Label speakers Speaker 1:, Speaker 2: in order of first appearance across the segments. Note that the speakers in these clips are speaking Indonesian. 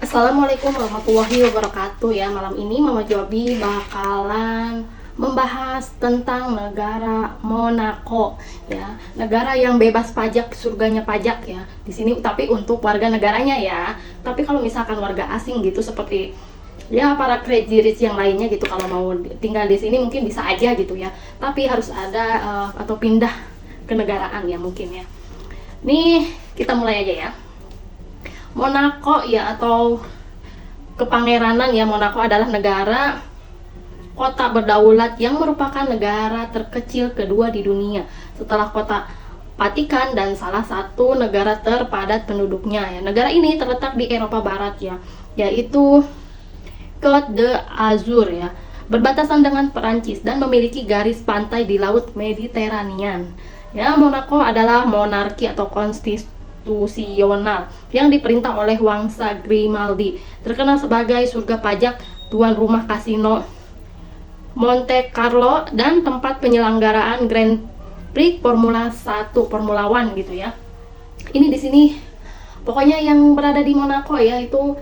Speaker 1: Assalamualaikum warahmatullahi wabarakatuh ya. Malam ini Mama Jobi bakalan membahas tentang negara Monaco ya. Negara yang bebas pajak, surganya pajak ya. Di sini tapi untuk warga negaranya ya. Tapi kalau misalkan warga asing gitu seperti ya para crazy rich yang lainnya gitu, kalau mau tinggal di sini mungkin bisa aja gitu ya. Tapi harus ada atau pindah kenegaraan ya mungkin ya. Nih, kita mulai aja ya. Monaco ya, atau kepangeranan ya. Monaco adalah negara kota berdaulat yang merupakan negara terkecil kedua di dunia setelah kota Vatikan dan salah satu negara terpadat penduduknya ya. Negara ini terletak di Eropa Barat ya, yaitu Côte d'Azur ya, berbatasan dengan Perancis dan memiliki garis pantai di Laut Mediterranean. Ya, Monaco adalah monarki atau konstitusional yang diperintah oleh Wangsa Grimaldi, terkenal sebagai surga pajak, tuan rumah kasino Monte Carlo, dan tempat penyelenggaraan Grand Prix Formula 1, Formula One gitu ya. Ini di sini pokoknya yang berada di Monaco ya, itu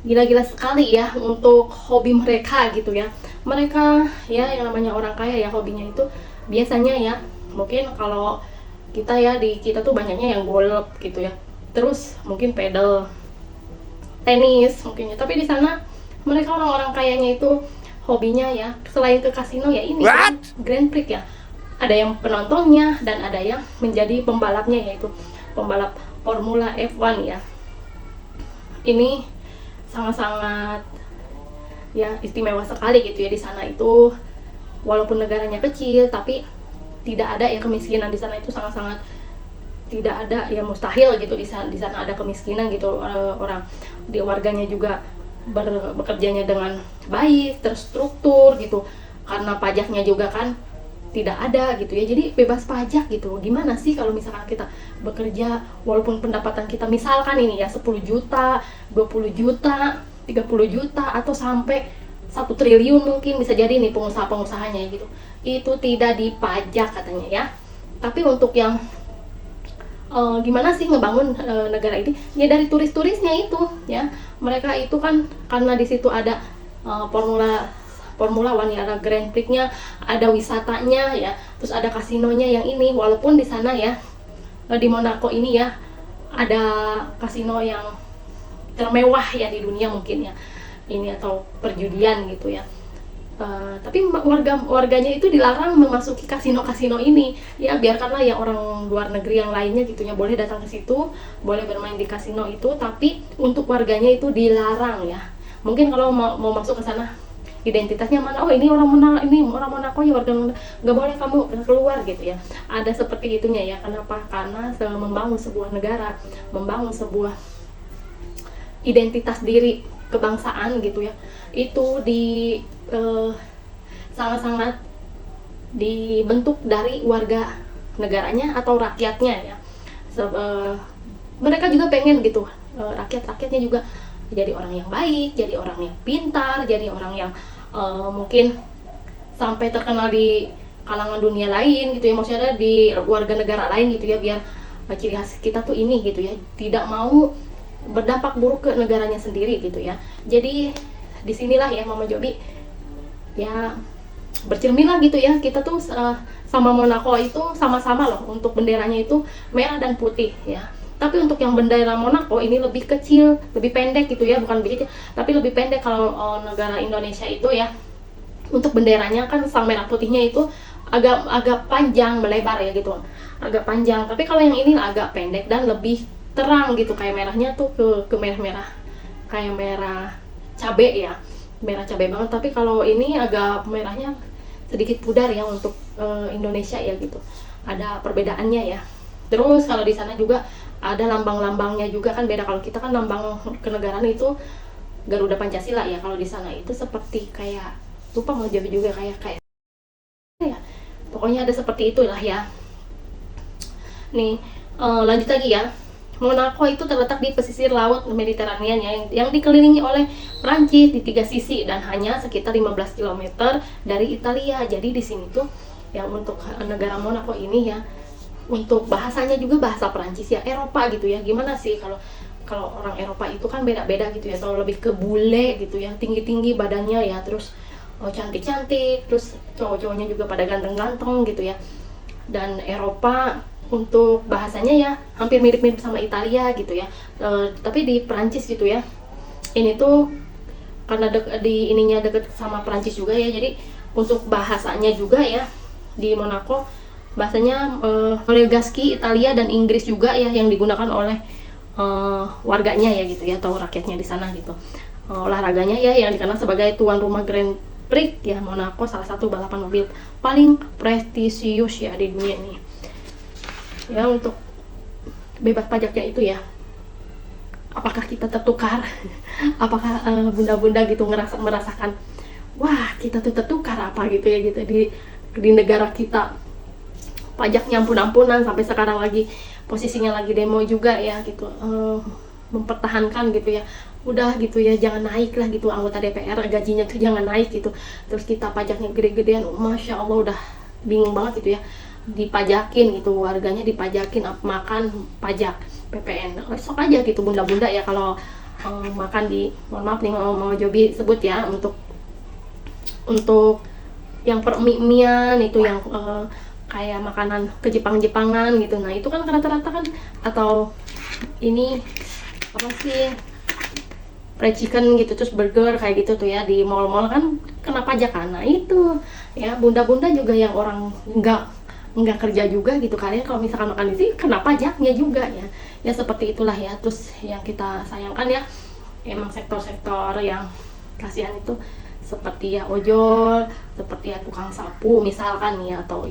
Speaker 1: gila-gila sekali ya untuk hobi mereka gitu ya. Mereka ya yang namanya orang kaya ya, hobinya itu biasanya ya, mungkin kalau kita ya di kita tuh banyaknya yang golf gitu ya, terus mungkin pedal, tenis mungkin ya. Tapi di sana mereka orang-orang kayanya itu hobinya ya selain ke kasino ya ini kan Grand Prix ya. Ada yang penontonnya dan ada yang menjadi pembalapnya, yaitu pembalap Formula F1 ya. Ini sangat-sangat ya istimewa sekali gitu ya. Di sana itu walaupun negaranya kecil tapi tidak ada ya kemiskinan. Di sana itu sangat-sangat tidak ada ya, mustahil gitu di sana ada kemiskinan gitu. Orang di warganya juga bekerjanya dengan baik, terstruktur gitu, karena pajaknya juga kan tidak ada gitu ya. Jadi bebas pajak gitu. Gimana sih kalau misalkan kita bekerja walaupun pendapatan kita misalkan ini ya 10 juta, 20 juta, 30 juta atau sampai 1 triliun mungkin bisa jadi nih pengusaha-pengusahanya gitu. Itu tidak dipajak katanya ya. Tapi untuk yang gimana sih ngebangun negara ini ya, dari turis-turisnya itu ya. Mereka itu kan karena di situ ada Formula One ya, ada Grand Prix-nya, ada wisatanya ya, terus ada kasinonya yang ini. Walaupun di sana ya di Monaco ini ya ada kasino yang termewah ya di dunia mungkin ya ini, atau perjudian gitu ya. Tapi warganya itu dilarang memasuki kasino-kasino ini ya, biarkanlah ya orang luar negeri yang lainnya gitu ya boleh datang ke situ, boleh bermain di kasino itu, tapi untuk warganya itu dilarang ya. Mungkin kalau mau masuk ke sana identitasnya mana, oh ini orang Monaco ya, warga nggak boleh kamu keluar gitu ya. Ada seperti itunya ya. Kenapa? Karena membangun sebuah negara, membangun sebuah identitas diri kebangsaan gitu ya, itu sangat-sangat dibentuk dari warga negaranya atau rakyatnya ya. Mereka juga pengen gitu rakyatnya juga jadi orang yang baik, jadi orang yang pintar, jadi orang yang mungkin sampai terkenal di kalangan dunia lain gitu ya, maksudnya di warga negara lain gitu ya, biar ciri khas kita tuh ini gitu ya, tidak mau berdampak buruk ke negaranya sendiri gitu ya. Jadi disinilah ya Mama Jobi ya bercermin lah gitu ya, kita tuh sama Monaco itu sama-sama loh untuk benderanya itu merah dan putih ya. Tapi untuk yang bendera Monaco ini lebih kecil, lebih pendek gitu ya, bukan lebih kecil tapi lebih pendek. Kalau negara Indonesia itu ya untuk benderanya kan sang merah putihnya itu agak panjang, melebar ya gitu, agak panjang. Tapi kalau yang ini agak pendek dan lebih terang gitu, kayak merahnya tuh ke merah-merah, kayak merah cabai ya, merah cabai banget. Tapi kalau ini agak merahnya sedikit pudar ya untuk Indonesia ya gitu, ada perbedaannya ya. Terus kalau di sana juga ada lambang-lambangnya juga kan beda. Kalau kita kan lambang kenegaraan itu Garuda Pancasila ya, kalau di sana itu seperti kayak lupa mau jadi juga kayak ya, pokoknya ada seperti itulah ya. Nih lanjut lagi ya. Monaco itu terletak di pesisir laut Mediterranean yang dikelilingi oleh Prancis di 3 sisi dan hanya sekitar 15 km dari Italia. Jadi di sini tuh yang untuk negara Monaco ini ya, untuk bahasanya juga bahasa Prancis ya, Eropa gitu ya. Gimana sih kalau kalau orang Eropa itu kan beda-beda gitu ya, atau lebih ke bule gitu ya, tinggi-tinggi badannya ya, terus cantik-cantik, terus cowok-cowoknya juga pada ganteng-ganteng gitu ya. Dan Eropa untuk bahasanya ya hampir mirip-mirip sama Italia gitu ya. Tapi di Perancis gitu ya, ini tuh karena di ininya deket sama Perancis juga ya, jadi untuk bahasanya juga ya di Monaco bahasanya Monegaschi, Italia dan Inggris juga ya yang digunakan oleh warganya ya gitu ya, atau rakyatnya di sana gitu. Olahraganya ya yang dikenal sebagai tuan rumah Grand Prix ya, Monaco salah satu balapan mobil paling prestisius ya di dunia ini ya. Untuk bebas pajaknya itu ya, apakah kita tertukar apakah bunda-bunda gitu merasakan wah kita tuh tertukar apa gitu ya gitu di negara kita, pajaknya ampun-ampunan, sampai sekarang lagi posisinya lagi demo juga ya gitu, mempertahankan gitu ya, udah gitu ya jangan naik lah gitu, anggota DPR gajinya tuh jangan naik gitu, terus kita pajaknya gede-gedean, masya Allah udah bingung banget gitu ya, dipajakin gitu, warganya dipajakin makan pajak PPN. Sok aja gitu bunda-bunda ya kalau makan di, mohon maaf nih mau Jobi sebut ya, untuk yang permie-mian itu yang kayak makanan ke Jepang-Jepangan gitu. Nah itu kan rata-rata kan, atau ini apa sih, fried chicken gitu, terus burger kayak gitu tuh ya di mall-mall kan kena pajak kan. Nah itu ya bunda-bunda juga yang orang nggak kerja juga gitu, kalian kalau misalkan makan di sini kena pajaknya juga ya. Ya seperti itulah ya. Terus yang kita sayangkan ya emang sektor-sektor yang kasihan itu seperti ya ojol, seperti ya tukang sapu misalkan ya, atau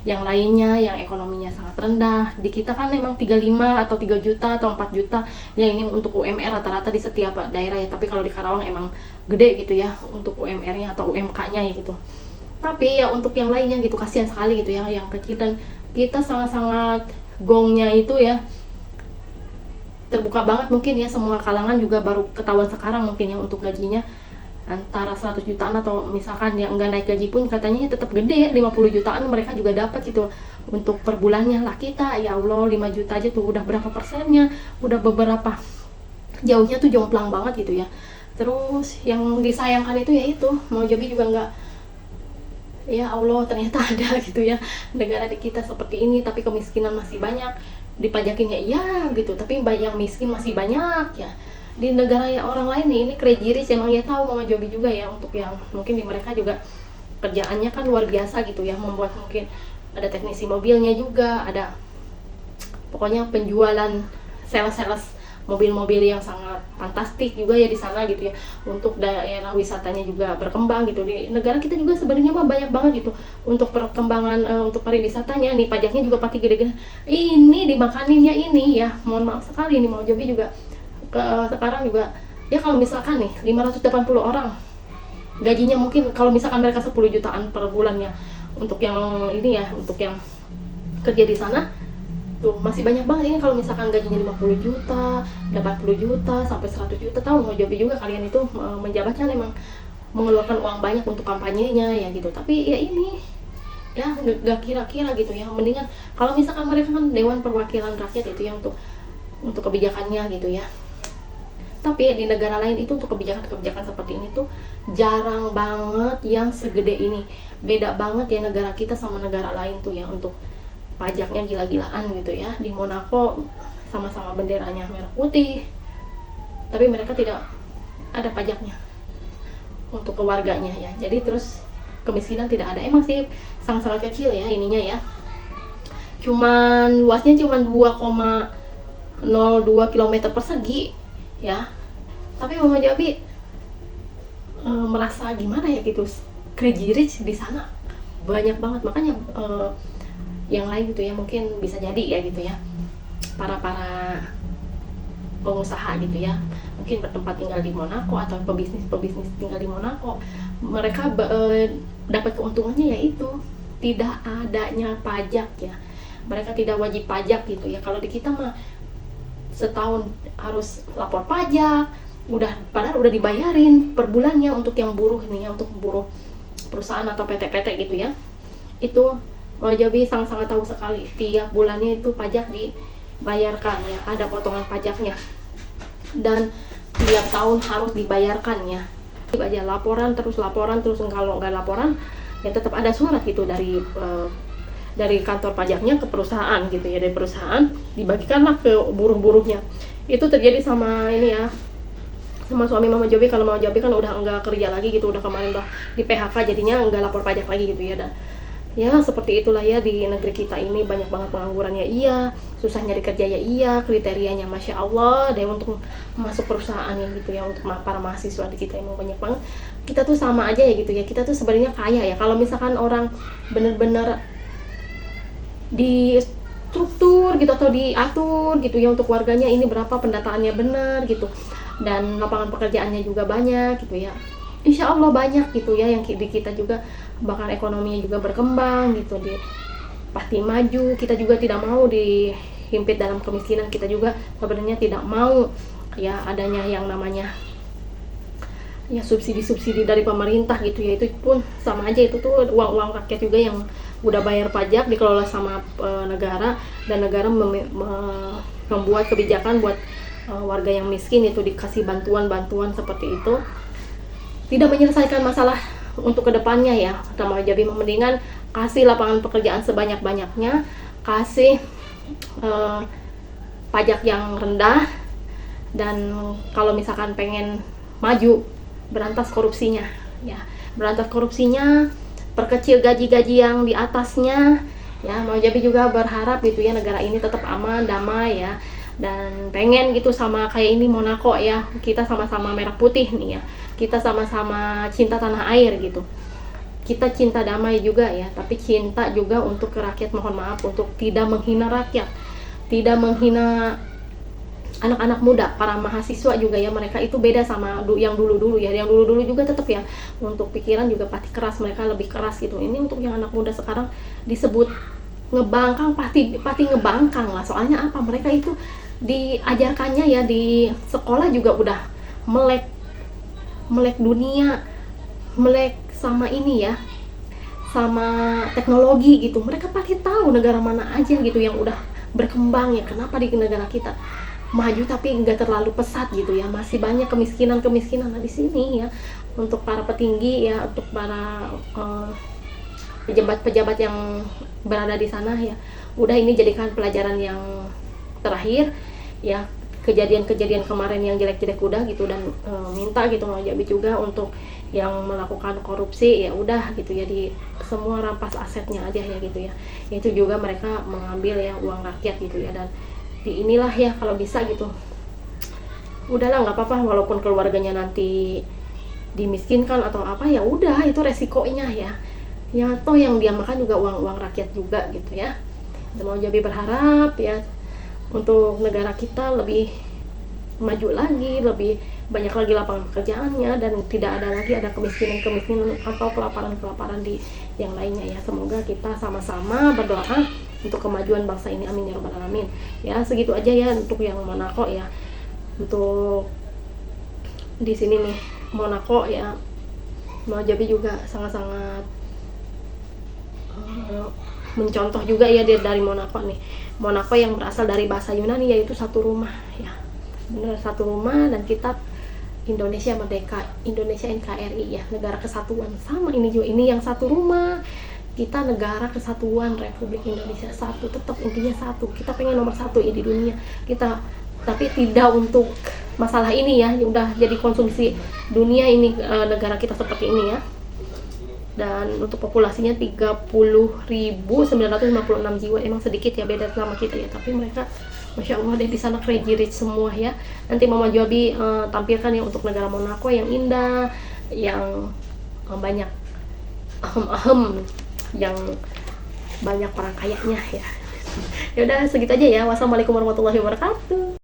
Speaker 1: yang lainnya yang ekonominya sangat rendah. Di kita kan memang 35 atau 3 juta atau 4 juta ya, ini untuk UMR rata-rata di setiap daerah ya, tapi kalau di Karawang emang gede gitu ya untuk UMR-nya atau UMK-nya ya gitu. Tapi ya untuk yang lainnya gitu kasihan sekali gitu ya yang kecil, dan kita sangat-sangat gongnya itu ya terbuka banget mungkin ya, semua kalangan juga baru ketahuan sekarang mungkin ya untuk gajinya antara 100 jutaan, atau misalkan yang enggak naik gaji pun katanya tetap gede, 50 jutaan mereka juga dapat gitu untuk per bulannya. Lah kita ya Allah 5 juta aja tuh udah berapa persennya, udah beberapa jauhnya tuh jomplang banget gitu ya. Terus yang disayangkan itu ya itu mau Jobi juga enggak, ya Allah ternyata ada gitu ya negara di kita seperti ini, tapi kemiskinan masih banyak, dipajakinnya iya gitu, tapi yang miskin masih banyak ya. Di negara ya orang lain nih, ini crazy rich emang ya, tahu Mama Jobi juga ya, untuk yang mungkin di mereka juga kerjaannya kan luar biasa gitu ya, membuat mungkin ada teknisi mobilnya juga, ada pokoknya penjualan sales mobil-mobil yang sangat fantastik juga ya di sana gitu ya, untuk daerah wisatanya juga berkembang gitu. Di negara kita juga sebenarnya mah banyak banget gitu untuk perkembangan untuk pariwisatanya nih, pajaknya juga pasti gede-gede, ini dimakaninnya ini ya, mohon maaf sekali nih Mama Jobi juga sekarang juga ya, kalau misalkan nih 580 orang gajinya mungkin kalau misalkan mereka 10 jutaan per bulannya, untuk yang ini ya, untuk yang kerja di sana tuh masih banyak banget ini. Kalau misalkan gajinya 50 juta, 80 juta sampai 100 juta, tahu mau Jobi juga kalian itu menjabat kan emang mengeluarkan uang banyak untuk kampanyenya ya gitu. Tapi ya ini ya gak kira-kira gitu ya, mendingan kalau misalkan mereka kan Dewan Perwakilan Rakyat itu ya untuk kebijakannya gitu ya. Tapi di negara lain itu untuk kebijakan-kebijakan seperti ini tuh jarang banget yang segede ini. Beda banget ya negara kita sama negara lain tuh ya, untuk pajaknya gila-gilaan gitu ya. Di Monaco sama-sama benderanya merah putih, tapi mereka tidak ada pajaknya untuk keluarganya ya. Jadi terus kemiskinan tidak ada, emang sih sangat-sangat kecil ya ininya ya. Luasnya cuman 2,02 km persegi ya. Tapi Mama Jobi merasa gimana ya gitu, crazy rich di sana banyak banget. Makanya yang lain gitu ya mungkin bisa jadi ya gitu ya, para pengusaha gitu ya mungkin bertempat tinggal di Monaco, atau pebisnis tinggal di Monaco, mereka dapat keuntungannya yaitu tidak adanya pajak ya. Mereka tidak wajib pajak gitu ya. Kalau di kita mah setahun harus lapor pajak, padahal udah dibayarin per bulannya untuk yang buruh nih ya, untuk buruh perusahaan atau PT-PT gitu ya. Itu Mama Jobi sangat-sangat tahu sekali, tiap bulannya itu pajak dibayarkan ya, ada potongan pajaknya. dan tiap tahun harus dibayarkan ya. Aja laporan terus, kalau nggak laporan ya tetap ada surat gitu dari kantor pajaknya ke perusahaan gitu ya, dari perusahaan dibagikanlah ke buruh-buruhnya. Itu terjadi sama ini ya, sama suami Mama Jobi. Kalau Mama Jobi kan udah nggak kerja lagi gitu, udah kemarin udah di PHK, jadinya nggak lapor pajak lagi gitu ya. Dan ya seperti itulah ya, di negeri kita ini banyak banget pengangguran ya, iya, susah nyari kerja ya, iya, kriterianya Masya Allah deh untuk masuk perusahaan ya gitu ya, untuk para mahasiswa di kita emang banyak banget. Kita tuh sama aja ya gitu ya, kita tuh sebenarnya kaya ya kalau misalkan orang bener-bener di struktur gitu atau diatur gitu ya, untuk warganya ini berapa pendataannya bener gitu, dan lapangan pekerjaannya juga banyak gitu ya, Insya Allah banyak gitu ya, yang di kita juga bahkan ekonominya juga berkembang gitu, pasti maju. Kita juga tidak mau dihimpit dalam kemiskinan, kita juga sebenarnya tidak mau ya adanya yang namanya ya subsidi dari pemerintah gitu ya. Itu pun sama aja, itu tuh uang rakyat juga yang udah bayar pajak dikelola sama negara, dan negara membuat kebijakan buat warga yang miskin itu dikasih bantuan seperti itu, tidak menyelesaikan masalah untuk kedepannya ya. Sama Jabi mendingan kasih lapangan pekerjaan sebanyak-banyaknya, kasih pajak yang rendah, dan kalau misalkan pengen maju, berantas korupsinya ya, perkecil gaji-gaji yang di atasnya ya. Mau Jabi juga berharap gitu ya, negara ini tetap aman, damai ya, dan pengen gitu sama kayak ini Monaco ya, kita sama-sama merah putih nih ya, kita sama-sama cinta tanah air gitu, kita cinta damai juga ya, tapi cinta juga untuk ke rakyat. Mohon maaf untuk tidak menghina rakyat, tidak menghina anak-anak muda, para mahasiswa juga ya. Mereka itu beda sama yang dulu-dulu ya, yang dulu-dulu juga tetap ya, untuk pikiran juga pasti keras, mereka lebih keras gitu. Ini untuk yang anak muda sekarang disebut ngebangkang, pasti ngebangkang lah. Soalnya apa, mereka itu diajarkannya ya di sekolah juga udah melek dunia, melek sama ini ya, sama teknologi gitu. Mereka pasti tahu negara mana aja gitu yang udah berkembang ya. Kenapa di negara kita maju tapi nggak terlalu pesat gitu ya, masih banyak kemiskinan di sini ya. Untuk para petinggi ya, untuk para pejabat-pejabat yang berada di sana ya, udah ini jadikan pelajaran yang terakhir ya, kejadian-kejadian kemarin yang jelek-jelek udah gitu. Dan minta gitu mau Jabi juga untuk yang melakukan korupsi ya udah gitu ya, di semua rampas asetnya aja ya gitu ya. Itu juga mereka mengambil ya uang rakyat gitu ya, dan di inilah ya kalau bisa gitu, udahlah nggak apa-apa walaupun keluarganya nanti dimiskinkan atau apa ya, udah itu resikonya ya. Ya toh yang dia makan juga uang rakyat juga gitu ya. Dan mau Jabi berharap ya untuk negara kita lebih maju lagi, lebih banyak lagi lapangan pekerjaannya, dan tidak ada lagi ada kemiskinan atau kelaparan di yang lainnya ya. Semoga kita sama-sama berdoa untuk kemajuan bangsa ini, amin ya rabbal alamin. Ya segitu aja ya untuk yang Monaco ya. Untuk di sini nih Monaco ya, mau Jabi juga sangat-sangat mencontoh juga ya dari Monaco nih. Monaco yang berasal dari bahasa Yunani yaitu satu rumah ya, benar, satu rumah. Dan kita Indonesia merdeka, Indonesia NKRI ya, negara kesatuan. Sama ini juga, ini yang satu rumah, kita negara kesatuan Republik Indonesia, satu, tetap intinya satu. Kita pengen nomor satu ya di dunia kita, tapi tidak untuk masalah ini ya, udah jadi konsumsi dunia ini negara kita seperti ini ya. Dan untuk populasinya 30.956 jiwa, emang sedikit ya, beda sama kita ya, tapi mereka Masya Allah deh di sana crazy rich semua ya. Nanti Mama Jobi tampilkan ya untuk negara Monaco yang indah, yang banyak yang banyak orang kayanya ya. Ya udah segitu aja ya. Wassalamualaikum warahmatullahi wabarakatuh.